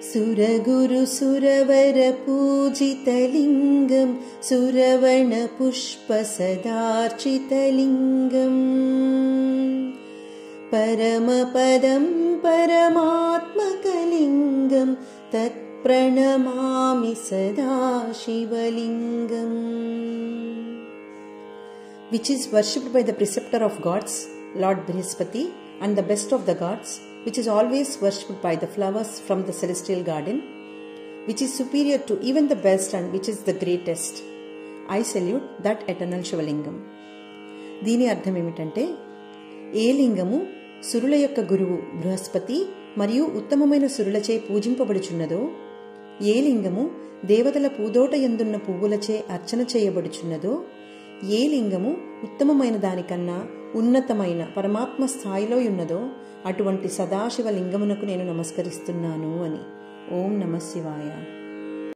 సురగురు సురవర పూజితలింగం సురవణ పుష్ప సదార్చితలింగం పరమపదం పరమాత్మకలింగం తత్ప్రణమామి సదా శివలింగం. Which is worshipped by the preceptor of gods, Lord Brihaspati, and the best of the gods, which is always worshipped by the flowers from the celestial garden, which is superior to even the best and which is the greatest. I salute that eternal Shivalingam. దీని అర్థం ఏమిటంటే, ఏ లింగము సురుల యొక్క గురువు బృహస్పతి మరియు ఉత్తమమైన సురులచే పూజింపబడుచున్నదో, ఏ లింగము దేవతల పూదోట యందున్న పువ్వులచే అర్చన చేయబడుచున్నదో, ఏ లింగము ఉత్తమమైన దానికన్నా ఉన్నతమైన పరమాత్మ స్థాయిలో ఉన్నదో అటువంటి సదాశివ లింగమునకు నేను నమస్కరిస్తున్నాను అని. ఓం నమః శివాయ.